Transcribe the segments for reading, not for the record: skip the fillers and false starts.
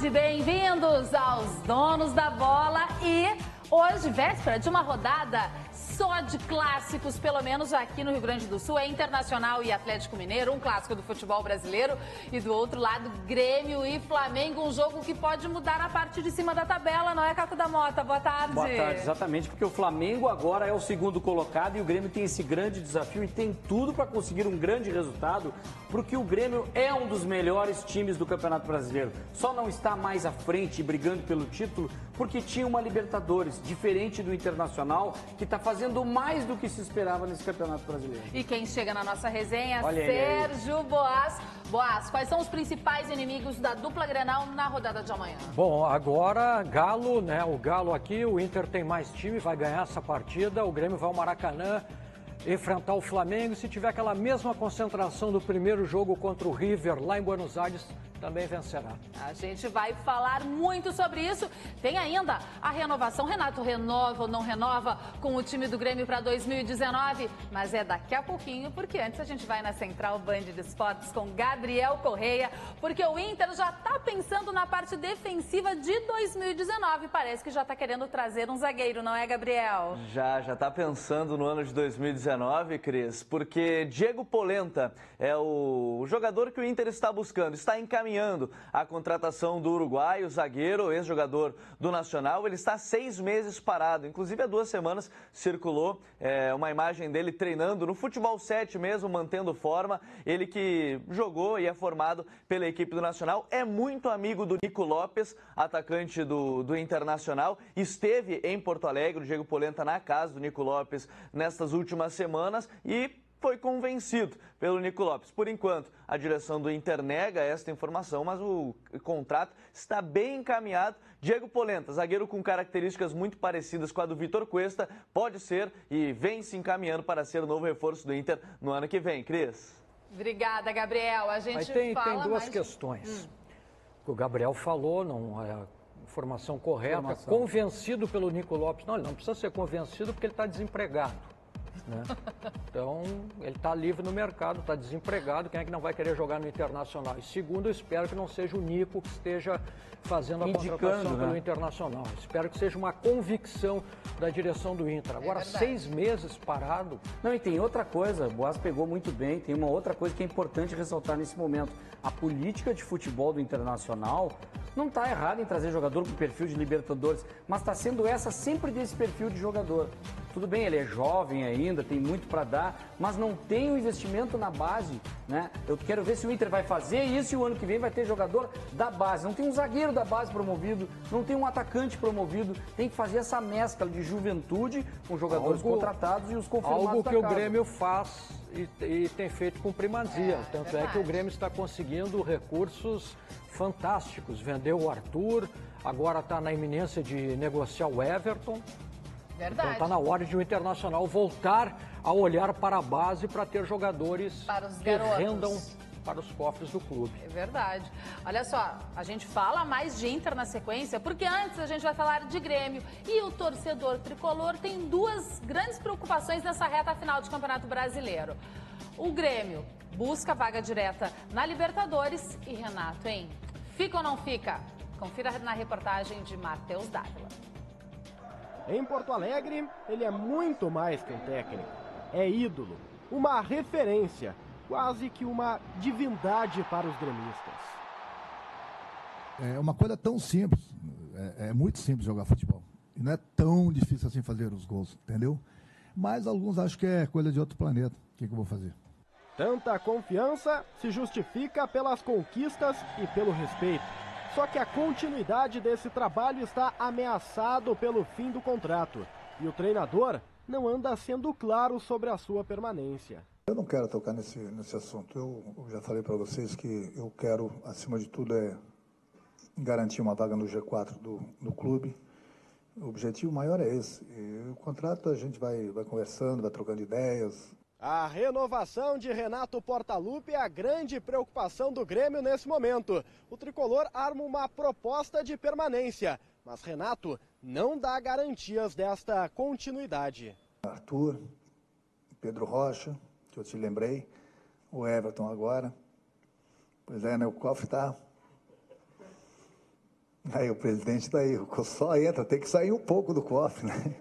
tarde, bem-vindos aos Donos da Bola e hoje, véspera de uma rodada só de clássicos, pelo menos aqui no Rio Grande do Sul, é Internacional e Atlético Mineiro, um clássico do futebol brasileiro, e do outro lado, Grêmio e Flamengo, um jogo que pode mudar a parte de cima da tabela, não é, Caco da Mota? Boa tarde. Boa tarde, exatamente, porque o Flamengo agora é o segundo colocado e o Grêmio tem esse grande desafio e tem tudo para conseguir um grande resultado, porque o Grêmio é um dos melhores times do Campeonato Brasileiro. Só não está mais à frente brigando pelo título porque tinha uma Libertadores, diferente do Internacional, que está fazendo mais do que se esperava nesse Campeonato Brasileiro. E quem chega na nossa resenha, Olha Sérgio Boas. Boas, quais são os principais inimigos da dupla Grenal na rodada de amanhã? Bom, agora Galo, né? O Galo aqui, o Inter tem mais time, vai ganhar essa partida, o Grêmio vai ao Maracanã enfrentar o Flamengo. Se tiver aquela mesma concentração do primeiro jogo contra o River lá em Buenos Aires, também vencerá. A gente vai falar muito sobre isso. Tem ainda a renovação. Renato renova ou não renova com o time do Grêmio para 2019? Mas é daqui a pouquinho, porque antes a gente vai na Central Band de Esportes com Gabriel Correia, porque o Inter já está pensando na parte defensiva de 2019. Parece que já está querendo trazer um zagueiro, não é, Gabriel? Já está pensando no ano de 2019, Cris, porque Diego Polenta é o jogador que o Inter está buscando, está encaminhando a contratação do uruguaio, zagueiro, ex-jogador do Nacional. Ele está 6 meses parado, inclusive há 2 semanas circulou uma imagem dele treinando no Futebol 7 mesmo, mantendo forma. Ele que jogou e é formado pela equipe do Nacional, é muito amigo do Nico Lopes, atacante do Internacional, esteve em Porto Alegre, o Diego Polenta na casa do Nico Lopes nestas últimas semanas e foi convencido pelo Nico Lopes. Por enquanto, a direção do Inter nega esta informação, mas o contrato está bem encaminhado. Diego Polenta, zagueiro com características muito parecidas com a do Vitor Cuesta, pode ser e vem se encaminhando para ser o novo reforço do Inter no ano que vem. Cris? Obrigada, Gabriel. A gente Mas tem duas mais questões. O que o Gabriel falou, não é a informação correta, convencido pelo Nico Lopes. Não, ele não precisa ser convencido porque ele está desempregado. Né? Então, ele está livre no mercado, está desempregado, quem é que não vai querer jogar no Internacional? E segundo, eu espero que não seja o Nico que esteja fazendo a contratação pelo Internacional. Espero que seja uma convicção da direção do Inter. Agora, 6 meses parado. Não, e tem outra coisa, o Boas pegou muito bem, tem uma outra coisa que é importante ressaltar nesse momento. A política de futebol do Internacional não está errada em trazer jogador com perfil de Libertadores, mas está sendo essa sempre desse perfil de jogador. Tudo bem, ele é jovem ainda, tem muito para dar, mas não tem o investimento na base, né? Eu quero ver se o Inter vai fazer isso e o ano que vem vai ter jogador da base. Não tem um zagueiro da base promovido, não tem um atacante promovido, tem que fazer essa mescla de juventude com jogadores contratados e os confirmados algo da que casa. O Grêmio faz e tem feito com primazia. Tanto é que o Grêmio está conseguindo recursos fantásticos. Vendeu o Arthur, agora está na iminência de negociar o Everton. Verdade. Então está na hora de o Internacional voltar a olhar para a base para ter jogadores que rendam para os cofres do clube. É verdade. Olha só, a gente fala mais de Inter na sequência, porque antes a gente vai falar de Grêmio. E o torcedor tricolor tem 2 grandes preocupações nessa reta final de Campeonato Brasileiro. O Grêmio busca vaga direta na Libertadores e Renato, hein? Fica ou não fica? Confira na reportagem de Matheus Dávila. Em Porto Alegre, ele é muito mais que um técnico. É ídolo, uma referência, quase que uma divindade para os gremistas. É uma coisa tão simples, é muito simples jogar futebol. E não é tão difícil assim fazer os gols, entendeu? Mas alguns acham que é coisa de outro planeta. O que eu vou fazer? Tanta confiança se justifica pelas conquistas e pelo respeito. Só que a continuidade desse trabalho está ameaçado pelo fim do contrato. E o treinador não anda sendo claro sobre a sua permanência. Eu não quero tocar nesse assunto. Eu já falei para vocês que eu quero, acima de tudo, garantir uma vaga no G4 do clube. O objetivo maior é esse. E o contrato a gente vai conversando, vai trocando ideias. A renovação de Renato Portaluppi é a grande preocupação do Grêmio nesse momento. O tricolor arma uma proposta de permanência, mas Renato não dá garantias desta continuidade. Arthur, Pedro Rocha, que eu te lembrei, o Everton agora. Pois é, né? O cofre Aí o presidente tá aí, só entra, tem que sair um pouco do cofre, né?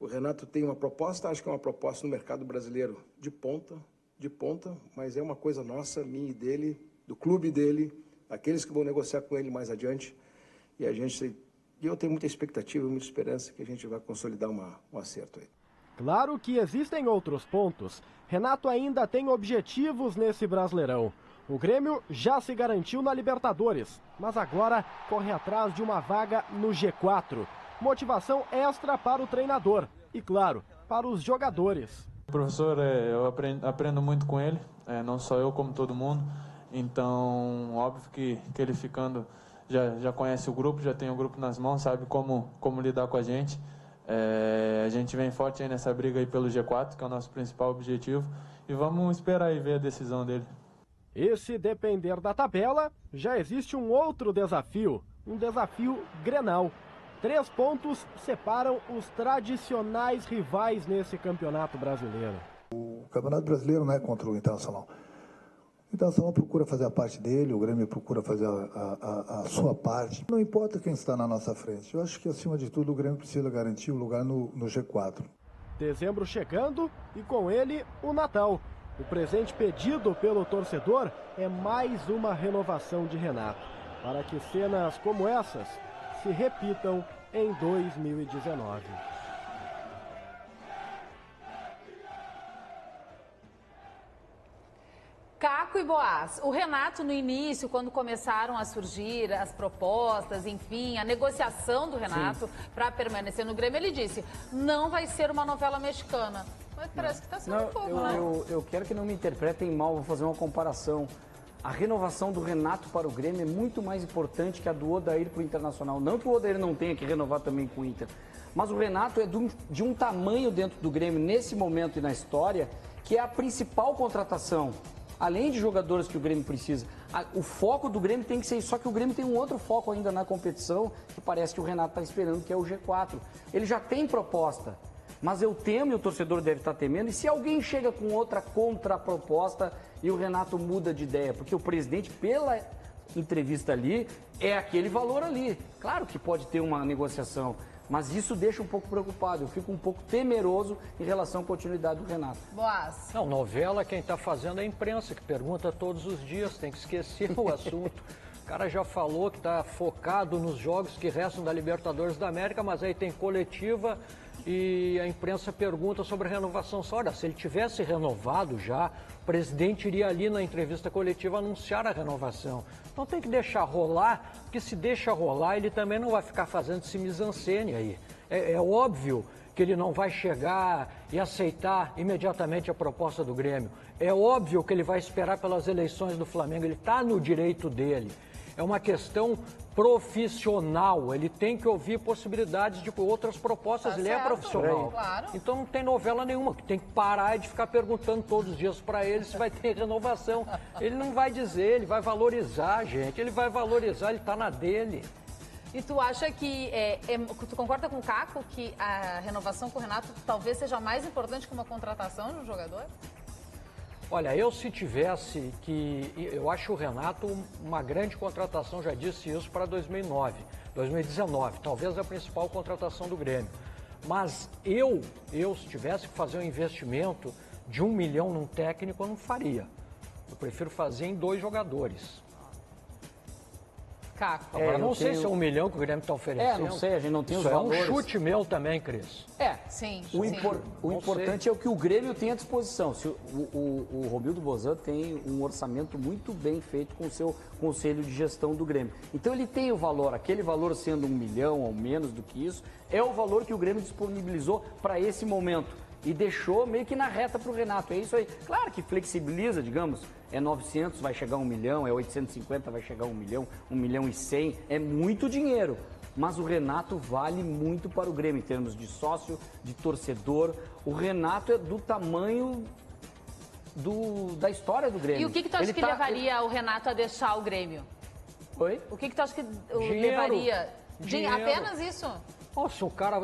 O Renato tem uma proposta, acho que é uma proposta no mercado brasileiro de ponta, mas é uma coisa nossa, minha e dele, do clube dele, aqueles que vão negociar com ele mais adiante. E eu tenho muita expectativa, muita esperança que a gente vai consolidar um acerto aí. Claro que existem outros pontos. Renato ainda tem objetivos nesse Brasileirão. O Grêmio já se garantiu na Libertadores, mas agora corre atrás de uma vaga no G4. Motivação extra para o treinador e, claro, para os jogadores. O professor, eu aprendo muito com ele, não só eu como todo mundo. Então, óbvio que ele ficando já conhece o grupo, já tem o grupo nas mãos, sabe como lidar com a gente. A gente vem forte aí nessa briga aí pelo G4, que é o nosso principal objetivo. E vamos esperar e ver a decisão dele. E se depender da tabela, já existe um outro desafio, um desafio Grenal. 3 pontos separam os tradicionais rivais nesse campeonato brasileiro. O campeonato brasileiro não é contra o Internacional. O Internacional procura fazer a parte dele, o Grêmio procura fazer a sua parte. Não importa quem está na nossa frente. Eu acho que, acima de tudo, o Grêmio precisa garantir o lugar no G4. Dezembro chegando e, com ele, o Natal. O presente pedido pelo torcedor é mais uma renovação de Renato, para que cenas como essas se repitam em 2019. Caco e Boaz, o Renato no início, quando começaram a surgir as propostas, enfim, a negociação do Renato para permanecer no Grêmio, ele disse, não vai ser uma novela mexicana. Mas parece que está sendo um pouco, né? Eu quero que não me interpretem mal, vou fazer uma comparação. A renovação do Renato para o Grêmio é muito mais importante que a do Odair para o Internacional. Não que o Odair não tenha que renovar também com o Inter, mas o Renato é de um tamanho dentro do Grêmio, nesse momento e na história, que é a principal contratação. Além de jogadores que o Grêmio precisa, o foco do Grêmio tem que ser isso. Só que o Grêmio tem um outro foco ainda na competição, que parece que o Renato está esperando, que é o G4. Ele já tem proposta, mas eu temo, e o torcedor deve estar temendo, e se alguém chega com outra contraproposta e o Renato muda de ideia? Porque o presidente, pela entrevista ali, é aquele valor ali. Claro que pode ter uma negociação, mas isso deixa um pouco preocupado. Eu fico um pouco temeroso em relação à continuidade do Renato. Boaz. Não, novela quem está fazendo é a imprensa, que pergunta todos os dias, tem que esquecer o assunto. O cara já falou que está focado nos jogos que restam da Libertadores da América, mas aí tem coletiva e a imprensa pergunta sobre a renovação. Olha, se ele tivesse renovado já, o presidente iria ali na entrevista coletiva anunciar a renovação. Então tem que deixar rolar, porque se deixa rolar, ele também não vai ficar fazendo esse mise-en-scène aí. É óbvio que ele não vai chegar e aceitar imediatamente a proposta do Grêmio. É óbvio que ele vai esperar pelas eleições do Flamengo, ele está no direito dele. É uma questão profissional, ele tem que ouvir possibilidades de outras propostas, ele é profissional. Claro. Então não tem novela nenhuma, tem que parar de ficar perguntando todos os dias para ele se vai ter renovação. Ele não vai dizer, ele vai valorizar, gente, ele vai valorizar, ele está na dele. E tu acha que, tu concorda com o Caco que a renovação com o Renato talvez seja mais importante que uma contratação de um jogador? Olha, se tivesse eu acho o Renato uma grande contratação, já disse isso, para 2019, talvez a principal contratação do Grêmio. Mas se tivesse que fazer um investimento de 1 milhão num técnico, eu não faria. Eu prefiro fazer em 2 jogadores. Caco. Agora, não sei se é 1 milhão que o Grêmio está oferecendo. Não sei, a gente não tem os Isso valores. É um chute meu também, Cris. Sim. O importante é o que o Grêmio tem à disposição. Se o Romildo Bozan tem um orçamento muito bem feito com o seu conselho de gestão do Grêmio. Então ele tem o valor, aquele valor sendo 1 milhão ou menos do que isso, é o valor que o Grêmio disponibilizou para esse momento. E deixou meio que na reta para o Renato. É isso aí. Claro que flexibiliza, digamos, é 900, vai chegar a 1 milhão, é 850, vai chegar a 1 milhão, 1 milhão e 100. É muito dinheiro. Mas o Renato vale muito para o Grêmio, em termos de sócio, de torcedor. O Renato é do tamanho da história do Grêmio. E o que tu acha que levaria o Renato a deixar o Grêmio? Oi? O que tu acha que Dinheiro. levaria? Dinheiro. Apenas isso? Se o cara,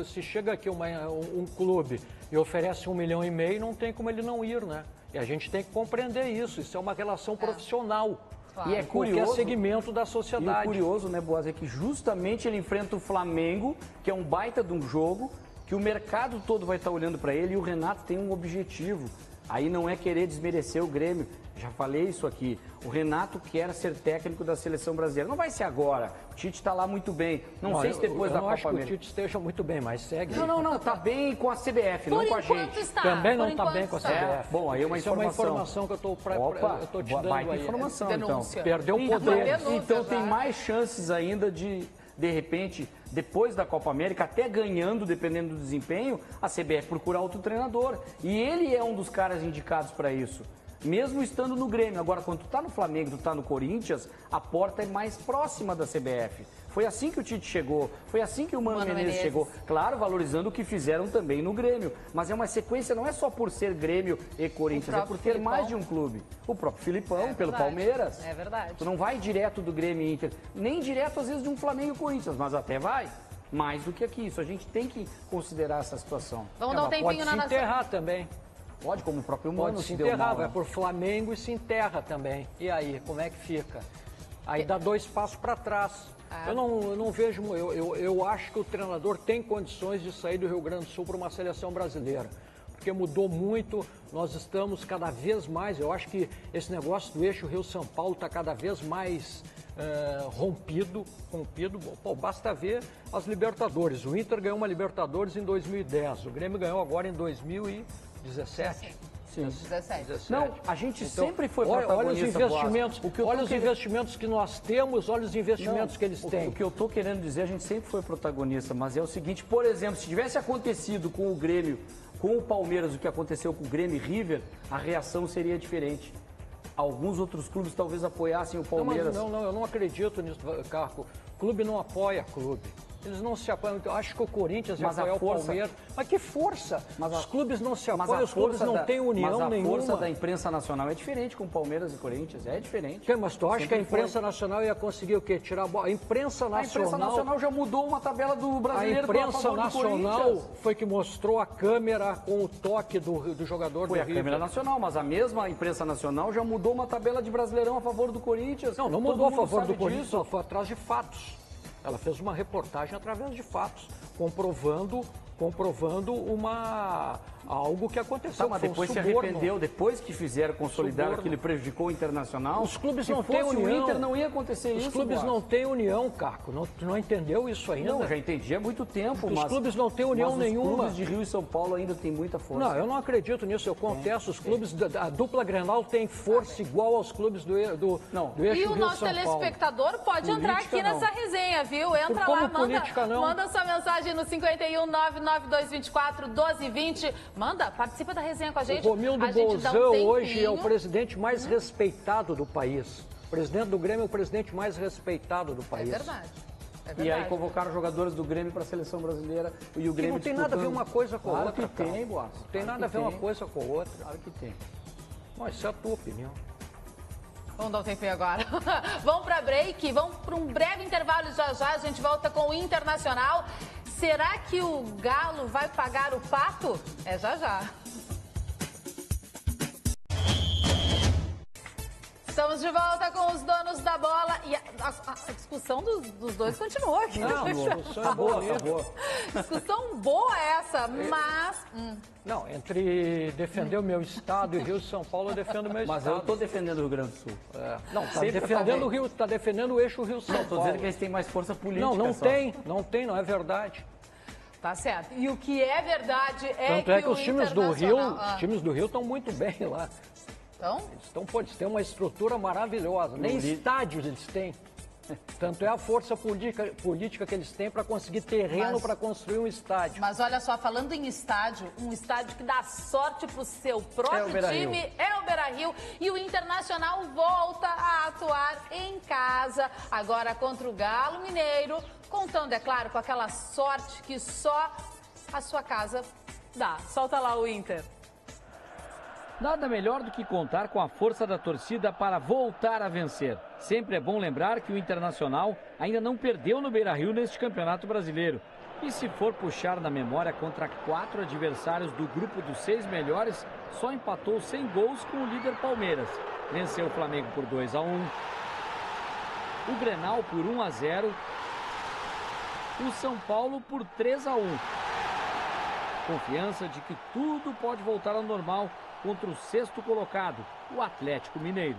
se chega aqui um clube e oferece 1,5 milhão, não tem como ele não ir, né? E a gente tem que compreender isso. Isso é uma relação profissional. Claro. E é curioso, qualquer segmento da e sociedade. o curioso, né, Boaz, é que justamente ele enfrenta o Flamengo, que é um baita de um jogo, que o mercado todo vai estar olhando para ele, e o Renato tem um objetivo. Aí não é querer desmerecer o Grêmio, já falei isso aqui. O Renato quer ser técnico da seleção brasileira. Não vai ser agora. O Tite está lá muito bem. Não sei se depois da Copa América. Eu acho que o Tite esteja muito bem, mas segue. Não. Tá bem com a CBF, não com a gente. Está. Também não está bem com a CBF. Bom, aí é uma informação. Isso é uma informação que eu estou te dando baita aí. informação, Denúncia. então. Perdeu o poder. Então tem mais chances ainda de repente, depois da Copa América, até ganhando, dependendo do desempenho, a CBF procurar outro treinador. E ele é um dos caras indicados para isso. Mesmo estando no Grêmio. Agora, quando tu tá no Flamengo, tu tá no Corinthians, a porta é mais próxima da CBF. Foi assim que o Tite chegou, foi assim que o Mano Menezes chegou. Claro, valorizando o que fizeram também no Grêmio. Mas é uma sequência, não é só por ser Grêmio e Corinthians, é por ter mais de um clube. O próprio Filipão, pelo Palmeiras. É verdade. Tu não vai direto do Grêmio e Inter, nem direto às vezes de um Flamengo e Corinthians, mas até vai. Mais do que aqui. Isso a gente tem que considerar essa situação. Vamos dar um tempinho pode na se nação. enterrar também. Pode, como o próprio Mano Pode se deu enterrar, mal, vai né? por Flamengo e se enterra também. E aí, como é que fica? Aí dá 2 passos para trás. Eu não vejo, eu acho que o treinador tem condições de sair do Rio Grande do Sul para uma seleção brasileira. Porque mudou muito, nós estamos cada vez mais, eu acho que esse negócio do eixo Rio-São Paulo está cada vez mais rompido. Pô, basta ver as Libertadores. O Inter ganhou uma Libertadores em 2010, o Grêmio ganhou agora em 2017. Sim. 17. Não, a gente Então, sempre foi olha protagonista. os investimentos, Olha os investimentos que nós temos, olha os investimentos que eles têm. O que eu estou querendo dizer, a gente sempre foi protagonista, mas é o seguinte, por exemplo, se tivesse acontecido com o Grêmio, com o Palmeiras, o que aconteceu com o Grêmio e River, a reação seria diferente. Alguns outros clubes talvez apoiassem o Palmeiras. Não, eu não acredito nisso, Carco. Clube não apoia clube. Eles não se apoiam. Eu acho que o Corinthians ia apoiar o Palmeiras. Mas que força! Os clubes não se apoiam, os clubes não têm união nenhuma. Mas a força da imprensa nacional é diferente com Palmeiras e Corinthians, é diferente. Mas tu acha que a imprensa nacional ia conseguir o quê? Tirar a bola? A imprensa nacional já mudou uma tabela do brasileiro. A imprensa nacional foi que mostrou a câmera com o toque do jogador do River. Foi a câmera nacional, mas a mesma imprensa nacional já mudou uma tabela de Brasileirão a favor do Corinthians. Não mudou a favor do Corinthians, só foi atrás de fatos. Ela fez uma reportagem através de fatos, comprovando algo que aconteceu. Mas depois se arrependeu, depois que fizeram, consolidaram aquilo, prejudicou o Internacional. Os clubes não têm união. O Inter não ia acontecer isso. Os clubes não têm união, Caco. Tu não entendeu isso ainda? Não, já entendi há muito tempo. Os clubes não têm união nenhuma. Os clubes de Rio e São Paulo ainda têm muita força. Não, eu não acredito nisso. Eu contesto. Os clubes, a dupla Grenal tem força igual aos clubes do eixo Rio São Paulo. E o nosso telespectador pode entrar aqui nessa resenha, viu? Entra lá, manda sua mensagem no 51 99224 1220. Manda, participa da resenha com a gente. O Romildo Bolzão hoje é o presidente mais respeitado do país. O presidente do Grêmio é o presidente mais respeitado do país. É verdade. E aí convocaram jogadores do Grêmio para a seleção brasileira e o Grêmio não tem nada a ver uma coisa com a outra. Claro que tem, Boas. Não tem nada a ver uma coisa com a outra. Claro que tem. Mas isso é a tua opinião. Vamos dar um tempinho agora. Vamos para break, vamos para um breve intervalo. Já a gente volta com o Internacional. Será que o Galo vai pagar o pato? É já. Estamos de volta com os donos da bola e a discussão dos dois continua aqui. Não, discussão é boa. Discussão boa essa, mas... Não, entre defender o meu estado e Rio de São Paulo, eu defendo o meu estado. Mas eu estou defendendo o Rio Grande do Sul. Não, está defendendo o Rio, está defendendo o eixo Rio-São Paulo. Estou dizendo que eles têm mais força política. Não é verdade. Tá certo. E o que é verdade é Tanto é que os times do Rio estão muito bem lá. Eles têm uma estrutura maravilhosa. Nem estádios eles têm. Tanto é a força política que eles têm para conseguir terreno para construir um estádio. Mas olha só, falando em estádio, um estádio que dá sorte para o seu próprio time é o Beira-Rio. E o Internacional volta a atuar em casa, agora contra o Galo Mineiro, contando, é claro, com aquela sorte que só a sua casa dá. Solta lá o Inter. Nada melhor do que contar com a força da torcida para voltar a vencer. Sempre é bom lembrar que o Internacional ainda não perdeu no Beira-Rio neste Campeonato Brasileiro. E se for puxar na memória, contra 4 adversários do grupo dos 6 melhores, só empatou sem gols com o líder Palmeiras. Venceu o Flamengo por 2-1, o Grenal por 1-0, o São Paulo por 3-1. Confiança de que tudo pode voltar ao normal contra o 6º colocado, o Atlético Mineiro.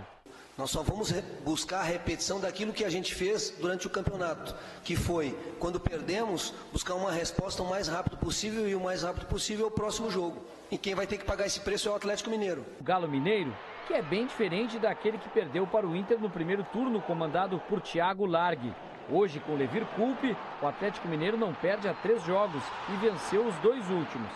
Nós só vamos buscar a repetição daquilo que a gente fez durante o campeonato, que foi, quando perdemos, buscar uma resposta o mais rápido possível, e o mais rápido possível é o próximo jogo. E quem vai ter que pagar esse preço é o Atlético Mineiro. O Galo Mineiro, que é bem diferente daquele que perdeu para o Inter no primeiro turno, comandado por Thiago Largue. Hoje, com Levir Coupe, o Atlético Mineiro não perde há 3 jogos e venceu os 2 últimos.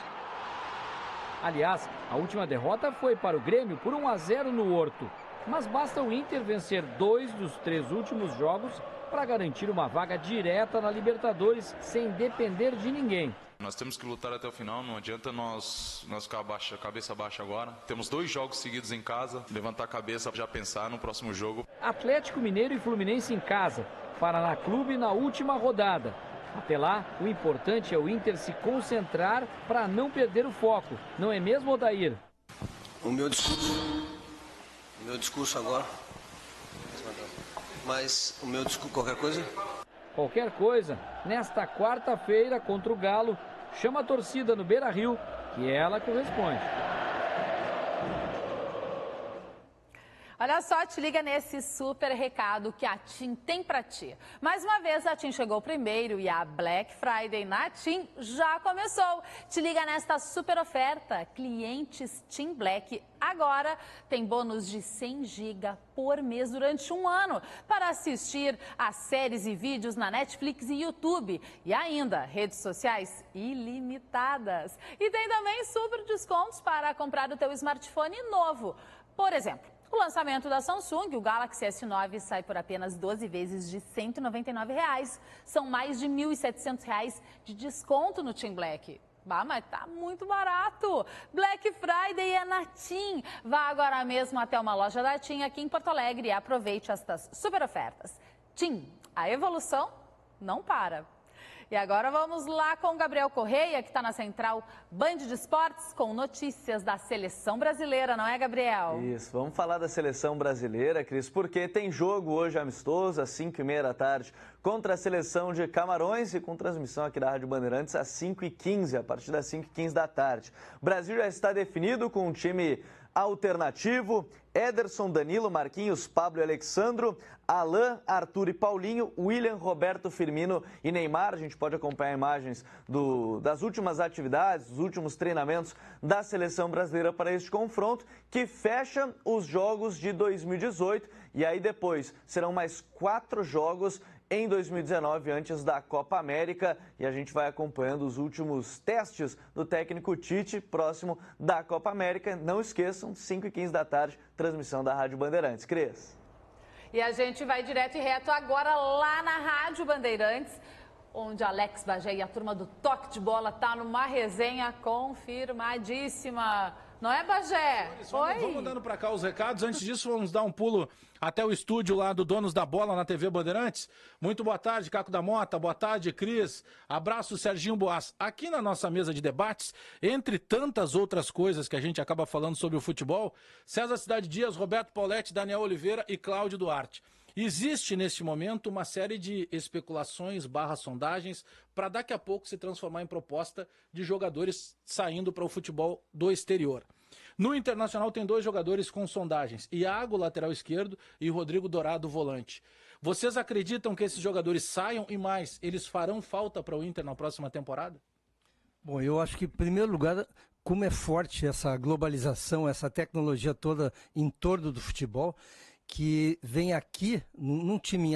Aliás, a última derrota foi para o Grêmio por 1-0 no Horto. Mas basta o Inter vencer 2 dos 3 últimos jogos para garantir uma vaga direta na Libertadores sem depender de ninguém. Nós temos que lutar até o final, não adianta nós ficar cabeça baixa agora. Temos 2 jogos seguidos em casa, levantar a cabeça, já pensar no próximo jogo. Atlético Mineiro e Fluminense em casa, Paraná Clube na última rodada. Até lá, o importante é o Inter se concentrar para não perder o foco, não é mesmo, Odair? O meu discurso agora, mas o meu discurso, qualquer coisa? Qualquer coisa, nesta quarta-feira contra o Galo, chama a torcida no Beira-Rio, que ela corresponde. Olha só, te liga nesse super recado que a TIM tem para ti. Mais uma vez, a TIM chegou primeiro e a Black Friday na TIM já começou. Te liga nesta super oferta. Clientes TIM Black agora tem bônus de 100 GB por mês durante 1 ano para assistir a séries e vídeos na Netflix e YouTube. E ainda, redes sociais ilimitadas. E tem também super descontos para comprar o teu smartphone novo. Por exemplo, o lançamento da Samsung, o Galaxy S9, sai por apenas 12 vezes de R$ 199. São mais de R$ 1.700 de desconto no TIM Black. Bah, mas tá muito barato. Black Friday é na TIM. Vá agora mesmo até uma loja da TIM aqui em Porto Alegre e aproveite estas super ofertas. TIM, a evolução não para. E agora vamos lá com o Gabriel Correia, que está na Central Band de Esportes, com notícias da Seleção Brasileira, não é, Gabriel? Isso, vamos falar da Seleção Brasileira, Cris, porque tem jogo hoje amistoso, às 5h30 da tarde, contra a Seleção de Camarões e com transmissão aqui da Rádio Bandeirantes às 5h15, a partir das 5h15 da tarde. O Brasil já está definido com um time alternativo: Ederson, Danilo, Marquinhos, Pablo e Alexandro, Alain, Arthur e Paulinho, William, Roberto, Firmino e Neymar. A gente pode acompanhar imagens das últimas atividades, dos últimos treinamentos da Seleção Brasileira para este confronto, que fecha os jogos de 2018. E aí depois serão mais 4 jogos em 2019, antes da Copa América, e a gente vai acompanhando os últimos testes do técnico Tite, próximo da Copa América. Não esqueçam, 5h15 da tarde, transmissão da Rádio Bandeirantes. Cris. E a gente vai direto e reto agora lá na Rádio Bandeirantes, onde Alex Bagé e a turma do Toque de Bola tá numa resenha confirmadíssima. Não é, Bagé? Vamos dando para cá os recados. Antes disso, vamos dar um pulo até o estúdio lá do Donos da Bola na TV Bandeirantes. Muito boa tarde, Caco da Mota. Boa tarde, Cris. Abraço, Serginho Boas. Aqui na nossa mesa de debates, entre tantas outras coisas que a gente acaba falando sobre o futebol, César Cidade Dias, Roberto Pauletti, Daniel Oliveira e Cláudio Duarte. Existe, neste momento, uma série de especulações / sondagens para daqui a pouco se transformar em proposta de jogadores saindo para o futebol do exterior. No Internacional tem 2 jogadores com sondagens: Iago, lateral esquerdo, e Rodrigo Dourado, volante. Vocês acreditam que esses jogadores saiam e mais, eles farão falta para o Inter na próxima temporada? Bom, eu acho que, em primeiro lugar, como é forte essa globalização, essa tecnologia toda em torno do futebol, que vem aqui num time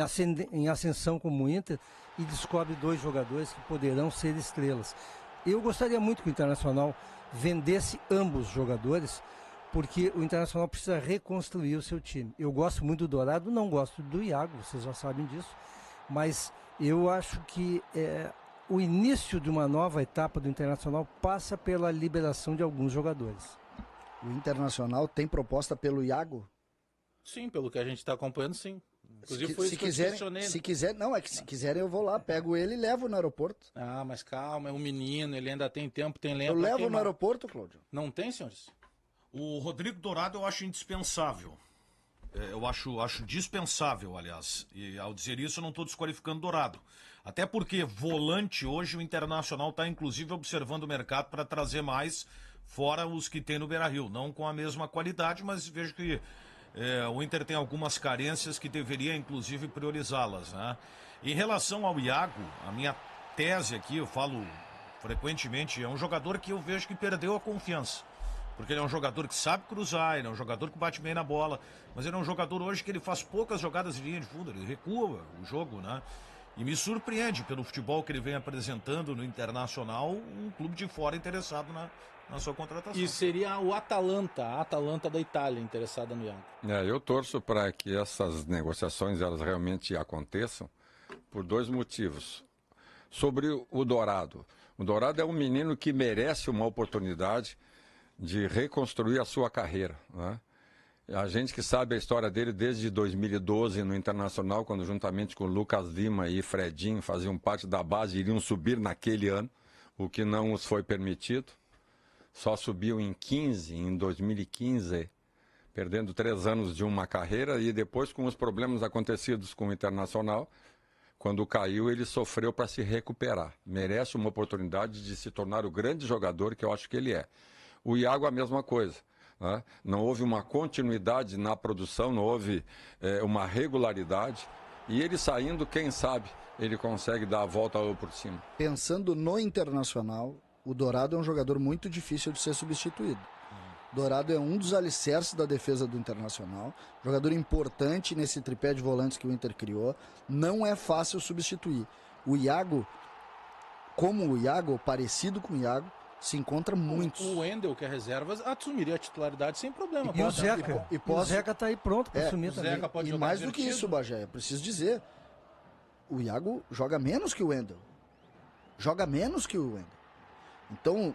em ascensão como o Inter e descobre 2 jogadores que poderão ser estrelas. Eu gostaria muito que o Internacional vendesse ambos os jogadores, porque o Internacional precisa reconstruir o seu time. Eu gosto muito do Dourado, não gosto do Iago, vocês já sabem disso, mas eu acho que o início de uma nova etapa do Internacional passa pela liberação de alguns jogadores. O Internacional tem proposta pelo Iago? Sim, pelo que a gente está acompanhando, sim. Inclusive se quiserem eu vou lá, pego ele e levo no aeroporto. Ah, mas calma, é um menino, ele ainda tem tempo, tem lenha. Eu levo no aeroporto, Cláudio. Não tem, senhores? O Rodrigo Dourado eu acho indispensável. eu acho dispensável, aliás. E ao dizer isso, eu não estou desqualificando Dourado. Até porque volante hoje o Internacional está inclusive observando o mercado para trazer mais, fora os que tem no Beira-Rio. Não com a mesma qualidade, mas vejo que o Inter tem algumas carências que deveria inclusive priorizá-las, né? Em relação ao Iago, a minha tese aqui, eu falo frequentemente, é um jogador que eu vejo que perdeu a confiança. Porque ele é um jogador que sabe cruzar, ele é um jogador que bate bem na bola, mas ele é um jogador hoje que ele faz poucas jogadas de linha de fundo, ele recua o jogo, né? E me surpreende pelo futebol que ele vem apresentando no Internacional, um clube de fora interessado na sua contratação. E seria o Atalanta, a Atalanta da Itália, interessada no Iago. Eu torço para que essas negociações elas realmente aconteçam por 2 motivos. Sobre o Dourado. O Dourado é um menino que merece uma oportunidade de reconstruir a sua carreira, né? A gente que sabe a história dele desde 2012 no Internacional, quando juntamente com Lucas Lima e Fredinho faziam parte da base, iriam subir naquele ano, o que não os foi permitido. Só subiu em 2015, perdendo 3 anos de uma carreira, e depois com os problemas acontecidos com o Internacional, quando caiu ele sofreu para se recuperar. Merece uma oportunidade de se tornar o grande jogador que eu acho que ele é. O Iago a mesma coisa. Não houve uma continuidade na produção, não houve uma regularidade. E ele saindo, quem sabe, ele consegue dar a volta por cima. Pensando no Internacional, o Dourado é um jogador muito difícil de ser substituído. Dourado é um dos alicerces da defesa do Internacional, jogador importante nesse tripé de volantes que o Inter criou. Não é fácil substituir. O Iago, como o Iago, parecido com o Iago, se encontra muitos. O Wendel, que é reserva, assumiria a titularidade sem problema. E o Zeca? O Zeca está aí pronto para assumir também. Pode e mais do que isso, Bagé, eu preciso dizer, o Iago joga menos que o Wendel. Joga menos que o Wendel. Então,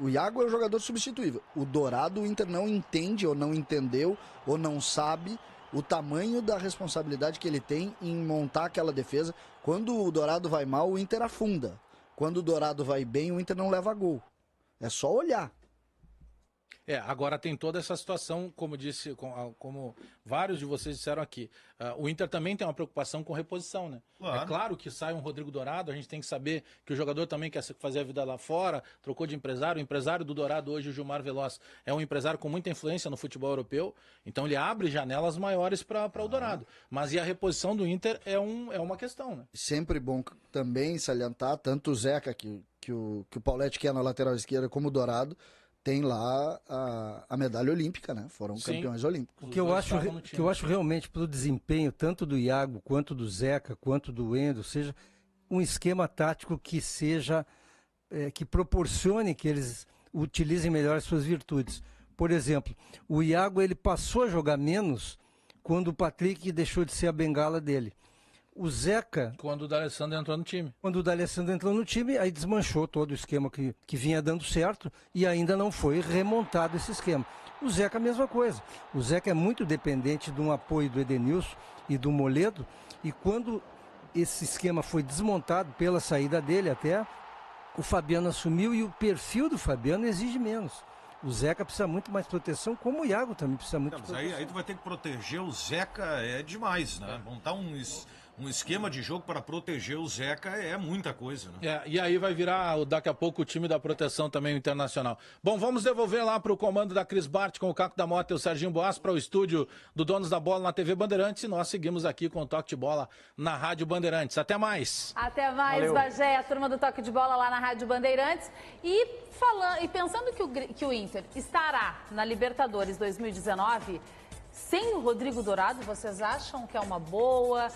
o Iago é um jogador substituível. O Dourado, o Inter não entende, ou não entendeu, ou não sabe o tamanho da responsabilidade que ele tem em montar aquela defesa. Quando o Dourado vai mal, o Inter afunda. Quando o Dourado vai bem, o Inter não leva gol. É só olhar. Agora tem toda essa situação, como disse, como vários de vocês disseram aqui. O Inter também tem uma preocupação com reposição, né? Claro. É claro que sai um Rodrigo Dourado, a gente tem que saber que o jogador também quer fazer a vida lá fora, trocou de empresário. O empresário do Dourado hoje, o Gilmar Veloz, é um empresário com muita influência no futebol europeu, então ele abre janelas maiores para o Dourado. Mas e a reposição do Inter é uma questão, né? Sempre bom também salientar, tanto o Zeca, que o Paulete quer na lateral esquerda, como o Dourado, tem lá a medalha olímpica, né? Foram campeões olímpicos. O que eu acho realmente para o desempenho, tanto do Iago, quanto do Zeca, quanto do Wendel, seja um esquema tático que seja, que proporcione que eles utilizem melhor as suas virtudes. Por exemplo, o Iago ele passou a jogar menos quando o Patrick deixou de ser a bengala dele. O Zeca... Quando o D'Alessandro entrou no time. Quando o D'Alessandro entrou no time, aí desmanchou todo o esquema que vinha dando certo e ainda não foi remontado esse esquema. O Zeca a mesma coisa. O Zeca é muito dependente de um apoio do Edenilson e do Moledo, e quando esse esquema foi desmontado pela saída dele até, o Fabiano assumiu e o perfil do Fabiano exige menos. O Zeca precisa muito mais proteção, como o Iago também precisa muito mais proteção. Aí tu vai ter que proteger o Zeca, é demais, né? Montar um esquema de jogo para proteger o Zeca é muita coisa, né? E aí vai virar daqui a pouco o time da proteção também, o Internacional. Bom, vamos devolver lá para o comando da Cris Bart com o Caco da Mota e o Serginho Boas para o estúdio do Donos da Bola na TV Bandeirantes, e nós seguimos aqui com o Toque de Bola na Rádio Bandeirantes. Até mais! Até mais, Bagé, a turma do Toque de Bola lá na Rádio Bandeirantes. E pensando que o Inter estará na Libertadores 2019... Sem o Rodrigo Dourado, vocês acham que é uma boa?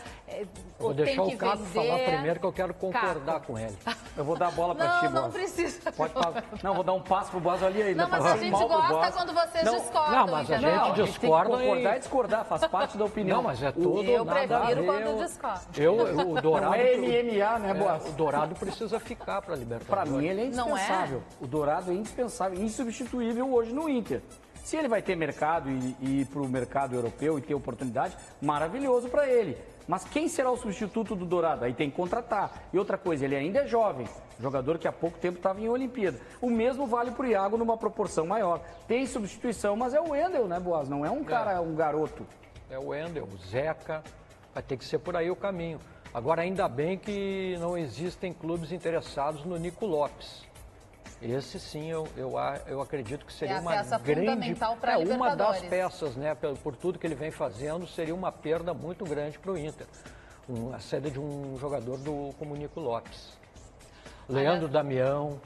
Vou deixar o Caco falar primeiro, que eu quero concordar com ele. Eu vou dar a bola pra ti, Boas. Não precisa. Não, vou dar um passo pro Boas ali aí. Não, mas a gente gosta quando vocês discordam. Não, mas a gente discorda. Tem que concordar e discordar, faz parte da opinião. Não, mas é tudo eu nada a ver. prefiro quando discordo. O Dourado... Não é MMA, né, Boas? O Dourado precisa ficar para a Libertadores. Pra mim ele é indispensável. O Dourado é indispensável, insubstituível hoje no Inter. Se ele vai ter mercado e ir para o mercado europeu e ter oportunidade, maravilhoso para ele. Mas quem será o substituto do Dourado? Aí tem que contratar. E outra coisa, ele ainda é jovem, jogador que há pouco tempo estava em Olimpíada. O mesmo vale para o Iago numa proporção maior. Tem substituição, mas é o Wendel, né, Boas? Não é um cara, um garoto. É o Wendel, o Zeca, vai ter que ser por aí o caminho. Agora, ainda bem que não existem clubes interessados no Nico Lopes. Esse sim, eu acredito que seria uma grande, uma das peças, né, por tudo que ele vem fazendo, seria uma perda muito grande para o Inter. A saída de um jogador como o Nico Lopes. Leandro Damião.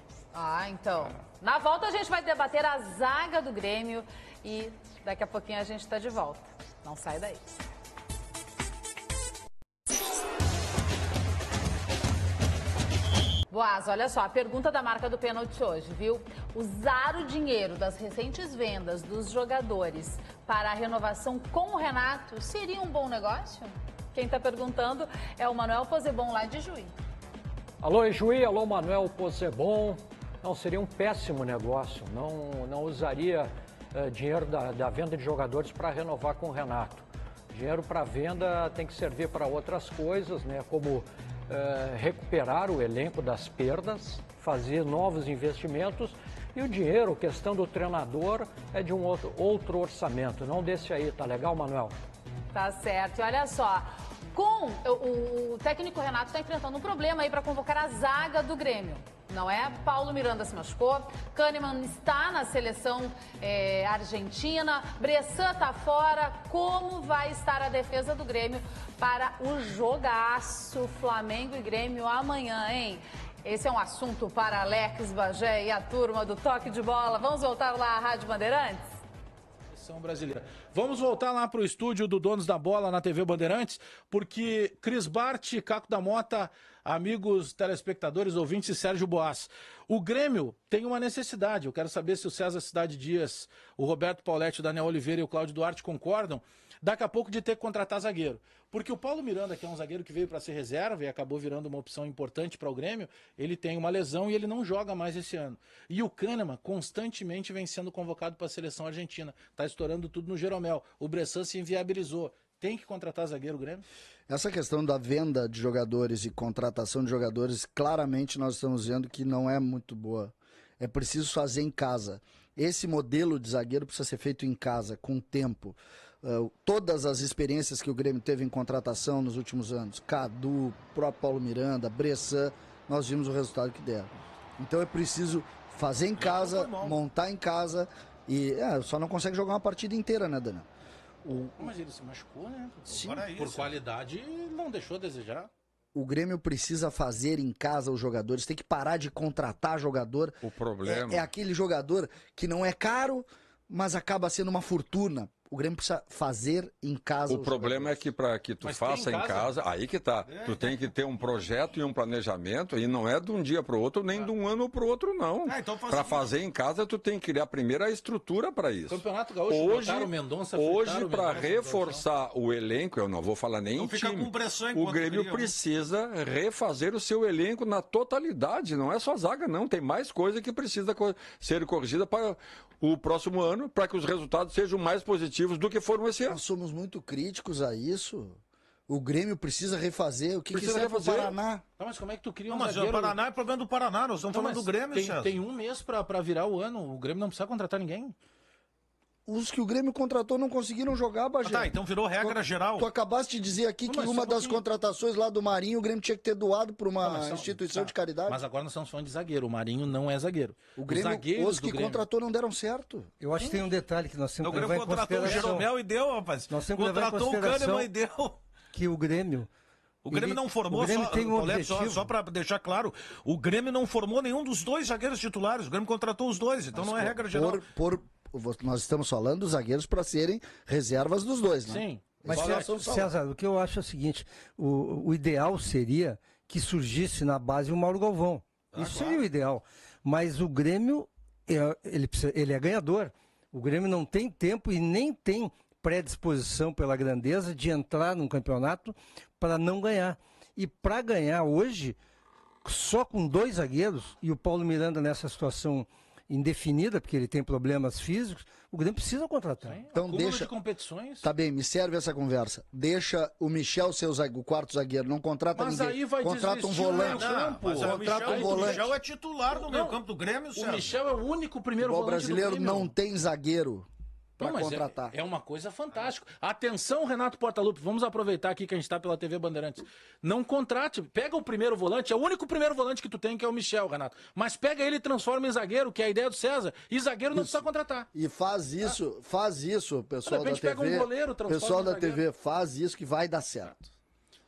Então. Na volta a gente vai debater a zaga do Grêmio e daqui a pouquinho a gente está de volta. Não sai daí. Boaz, olha só, a pergunta da marca do pênalti hoje, viu? Usar o dinheiro das recentes vendas dos jogadores para a renovação com o Renato seria um bom negócio? Quem está perguntando é o Manuel Possebon, lá de Juí. Alô, Juí, alô, Manuel Possebon. Não, seria um péssimo negócio. Não usaria dinheiro da venda de jogadores para renovar com o Renato. Dinheiro para venda tem que servir para outras coisas, né? Como recuperar o elenco das perdas, fazer novos investimentos e o dinheiro, questão do treinador, é de um outro orçamento, não desse aí, tá legal, Manuel? Tá certo, e olha só, o técnico Renato está enfrentando um problema aí para convocar a zaga do Grêmio. Não é? Paulo Miranda se machucou, Kahneman está na seleção argentina, Bressan está fora. Como vai estar a defesa do Grêmio para o jogaço Flamengo e Grêmio amanhã, hein? Esse é um assunto para Alex Bagé e a turma do Toque de Bola. Vamos voltar lá à Rádio Bandeirantes? Brasileira. Vamos voltar lá para o estúdio do Donos da Bola na TV Bandeirantes, porque Cris Bart, Caco da Mota, amigos telespectadores, ouvintes e Sérgio Boas. O Grêmio tem uma necessidade. Eu quero saber se o César Cidade Dias, o Roberto Pauletti, o Daniel Oliveira e o Cláudio Duarte concordam, daqui a pouco de ter que contratar zagueiro. Porque o Paulo Miranda, que é um zagueiro que veio para ser reserva e acabou virando uma opção importante para o Grêmio, ele tem uma lesão e ele não joga mais esse ano. E o Kahneman constantemente vem sendo convocado para a seleção argentina. Está estourando tudo no Jeromel. O Bressan se inviabilizou. Tem que contratar zagueiro o Grêmio? Essa questão da venda de jogadores e contratação de jogadores, claramente nós estamos vendo que não é muito boa. É preciso fazer em casa. Esse modelo de zagueiro precisa ser feito em casa, com tempo. Todas as experiências que o Grêmio teve em contratação nos últimos anos, Cadu, próprio Paulo Miranda, Bressan, nós vimos o resultado que deram. Então é preciso fazer em casa, montar em casa e só não consegue jogar uma partida inteira, né, Dana? Mas ele se machucou, né? Sim. Por qualidade, não deixou a desejar. O Grêmio precisa fazer em casa os jogadores, tem que parar de contratar jogador. O problema é aquele jogador que não é caro, mas acaba sendo uma fortuna. O Grêmio precisa fazer em casa. O problema é que para que tu faça em casa, aí que tá. Tu tem que ter um projeto e um planejamento, e não é de um dia para o outro, nem de um ano para o outro, não. Então para fazer em casa, tu tem que criar primeiro a estrutura para isso. Campeonato Gaúcho, hoje, o Mendonça, para reforçar o elenco, eu não vou falar nem em time. O Grêmio precisa refazer o seu elenco na totalidade. Não é só zaga, não. Tem mais coisa que precisa ser corrigida para o próximo ano, para que os resultados sejam mais positivos do que foram esse ano. Nós somos muito críticos a isso. O Grêmio precisa refazer. O que serve para o Paraná? Não, mas como é que tu cria um mas zagueiro? O Paraná é problema do Paraná. Nós estamos falando do Grêmio, César. Tem um mês para virar o ano. O Grêmio não precisa contratar ninguém. Os que o Grêmio contratou não conseguiram jogar, Bagé. Então virou regra geral. Tu acabaste de dizer aqui que uma das contratações lá do Marinho, o Grêmio tinha que ter doado para uma instituição de caridade. Mas agora nós estamos falando de zagueiro. O Marinho não é zagueiro. O Grêmio, os que contratou não deram certo. Eu acho que tem um detalhe que nós temos que levar em consideração. O Grêmio contratou o Jeromel e deu, rapaz. Nós temos que levar em consideração o Kahneman e deu. Que o Grêmio... O Grêmio não formou, só para deixar claro, o Grêmio não formou nenhum dos dois zagueiros titulares. O Grêmio contratou os dois, então não é regra geral. Nós estamos falando dos zagueiros para serem reservas dos dois, né? Sim. Mas, César, o que eu acho é o seguinte, o ideal seria que surgisse na base o Mauro Galvão. Isso seria o ideal. Mas o Grêmio, ele é ganhador. O Grêmio não tem tempo e nem tem predisposição pela grandeza de entrar num campeonato para não ganhar. E para ganhar hoje, só com 2 zagueiros, e o Paulo Miranda nessa situação indefinida, porque ele tem problemas físicos, o Grêmio precisa contratar. Sim, então deixa de competições. Tá bem, me serve essa conversa. Deixa o Michel ser o quarto zagueiro, não contrata ninguém. Aí vai contrata um volante. Contrata um volante. O Michel é titular no meio campo do Grêmio, Sérgio. O Michel é o único primeiro volante brasileiro do Grêmio. Não tem zagueiro. para contratar. É uma coisa fantástica. Atenção, Renato Portaluppi, vamos aproveitar aqui que a gente está pela TV Bandeirantes. Não contrate, pega o primeiro volante, é o único primeiro volante que tu tem, que é o Michel, Renato. Mas pega ele e transforma em zagueiro, que é a ideia do César. E zagueiro não precisa contratar. E faz isso, pessoal da TV. Pega um goleiro, pessoal da TV, faz isso que vai dar certo.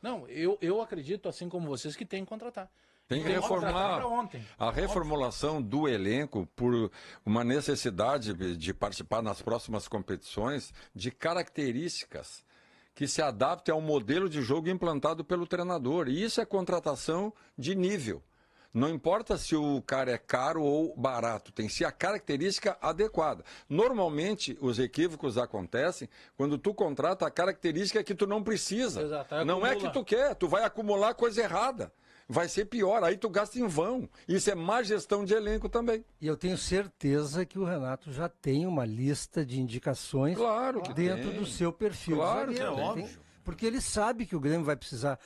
Não, eu acredito, assim como vocês, que tem que contratar. Tem que reformular a reformulação do elenco por uma necessidade de participar nas próximas competições de características que se adaptem ao modelo de jogo implantado pelo treinador. E isso é contratação de nível. Não importa se o cara é caro ou barato, tem que ser a característica adequada. Normalmente, os equívocos acontecem quando tu contrata a característica que tu não precisa. Exato, não é que tu quer, tu vai acumular coisa errada. Vai ser pior, aí tu gasta em vão. Isso é má gestão de elenco também. E eu tenho certeza que o Renato já tem uma lista de indicações dentro do seu perfil. Claro, é óbvio. Porque ele sabe que o Grêmio vai precisar,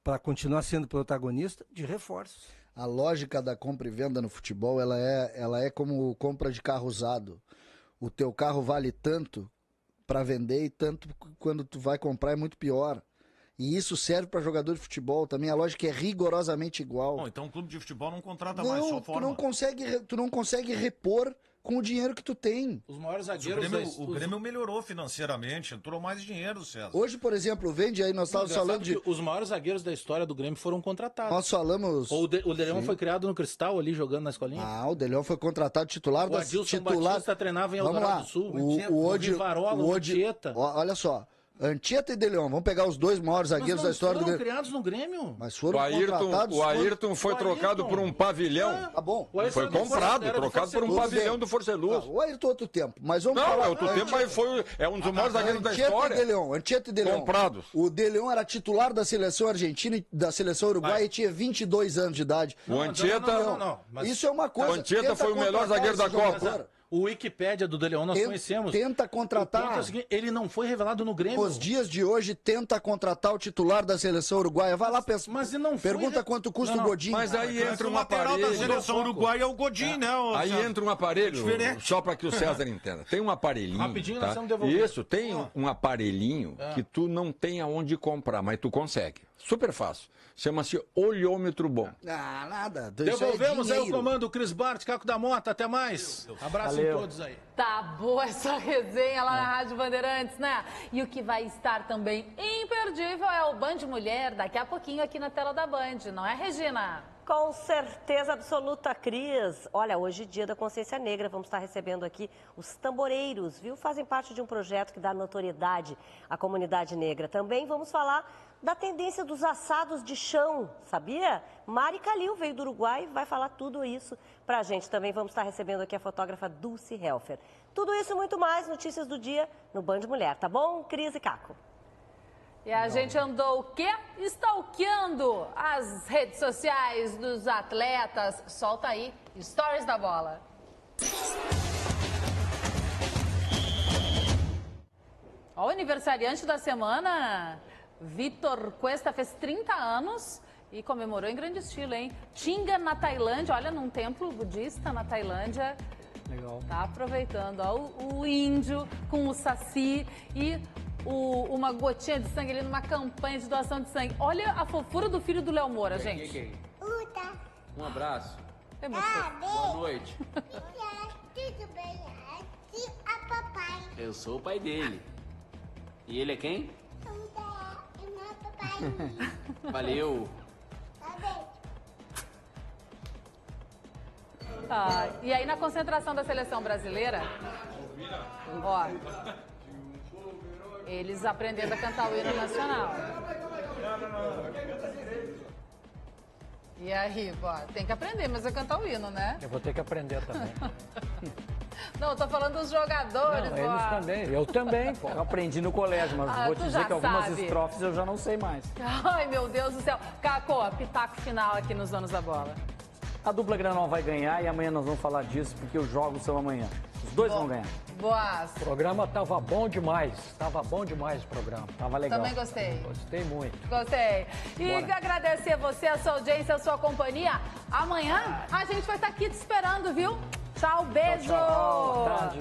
para continuar sendo protagonista, de reforços. A lógica da compra e venda no futebol, ela é como compra de carro usado. O teu carro vale tanto para vender e tanto quando tu vai comprar é muito pior. E isso serve para jogador de futebol também. A lógica é rigorosamente igual. Bom, então o clube de futebol não contrata mais, só forma. Tu não consegue repor com o dinheiro que tu tem. Os maiores zagueiros... O Grêmio melhorou financeiramente, entrou mais dinheiro, César. Hoje, por exemplo, vende aí, nós estávamos falando de... Os maiores zagueiros da história do Grêmio foram contratados. Nós falamos... O De Leão foi criado no Cristal ali, jogando na escolinha. O De Leão foi contratado titular da... Adilson Batista treinava em Eldorado do Sul. O Rivarola, o Anchieta. Olha só. Anchieta e De Leão, vamos pegar os dois maiores zagueiros da história do Grêmio. Foram criados no Grêmio. Mas foram contratados. O Ayrton foi trocado por um pavilhão. Tá bom. Foi comprado, trocado por um pavilhão do Forceluz. O Ayrton é outro tempo, mas vamos falar... Não, é outro tempo, mas é um dos maiores zagueiros da história. Anchieta e De Leão. Comprados. O De Leão era titular da seleção argentina e da seleção uruguaia e tinha 22 anos de idade. O Anchieta... Isso é uma coisa. O Anchieta foi o melhor zagueiro da Copa. O Wikipédia do De Leão nós conhecemos. Tenta contratar. Ele não foi revelado no Grêmio. Nos dias de hoje, tenta contratar o titular da seleção uruguaia. Vai lá, pensa. Mas não foi. Pergunta quanto custa o Godinho. Mas aí entra um aparelho. Da seleção uruguaia é o Godinho, né? Aí entra um aparelho, só para que o César entenda. Tem um aparelhinho. Rapidinho, nós tá? vamos devolver. Isso, tem um aparelhinho que tu não tem aonde comprar, mas tu consegue. Super fácil. Chama-se olhômetro bom. Nada. Devolvemos aí o comando, Cris Bart, Caco da Mota, até mais. Abraço em todos aí. Tá boa essa resenha lá na Rádio Bandeirantes, né? E o que vai estar também imperdível é o Band Mulher, daqui a pouquinho aqui na tela da Band, não é, Regina? Com certeza absoluta, Cris. Olha, hoje é dia da consciência negra, vamos estar recebendo aqui os tamboreiros, viu? Fazem parte de um projeto que dá notoriedade à comunidade negra. Também vamos falar da tendência dos assados de chão, sabia? Mari Calil veio do Uruguai e vai falar tudo isso pra gente. Também vamos estar recebendo aqui a fotógrafa Dulce Helfer. Tudo isso e muito mais, notícias do dia no Band Mulher, tá bom? Cris e Caco. E a gente andou o quê? Stalkeando as redes sociais dos atletas. Solta aí, Stories da Bola. Ó, o aniversariante da semana, Vitor Cuesta, fez 30 anos e comemorou em grande estilo, hein? Tinga, na Tailândia, olha, num templo budista na Tailândia. Legal. Tá aproveitando, ó, o índio com o saci e uma gotinha de sangue ali numa campanha de doação de sangue. Olha a fofura do filho do Léo Moura, gente. Um abraço. É muito fofo. Boa noite. Tudo bem? Aqui é papai. Eu sou o pai dele. E ele é quem? Irmão papai. Valeu. E aí na concentração da seleção brasileira, ó, eles aprendendo a cantar o hino nacional. E aí, ó, tem que aprender, mas é cantar o hino, né? Eu vou ter que aprender também. Não, eu tô falando dos jogadores, não, ó. Eles também, eu também, pô. Eu aprendi no colégio, mas vou te dizer que algumas estrofes eu já não sei mais. Ai, meu Deus do céu. Caco, pitaco final aqui nos Donos da Bola. A dupla Granal vai ganhar e amanhã nós vamos falar disso, porque os jogos são amanhã. Os dois vão ganhar. Boas. O programa tava bom demais. Tava bom demais o programa. Tava legal. Também gostei. Gostei muito. Gostei. E Bora. agradecer a você, a sua audiência, a sua companhia. Amanhã a gente vai estar aqui te esperando, viu? Tchau, beijo. Tchau, tchau. Boa tarde.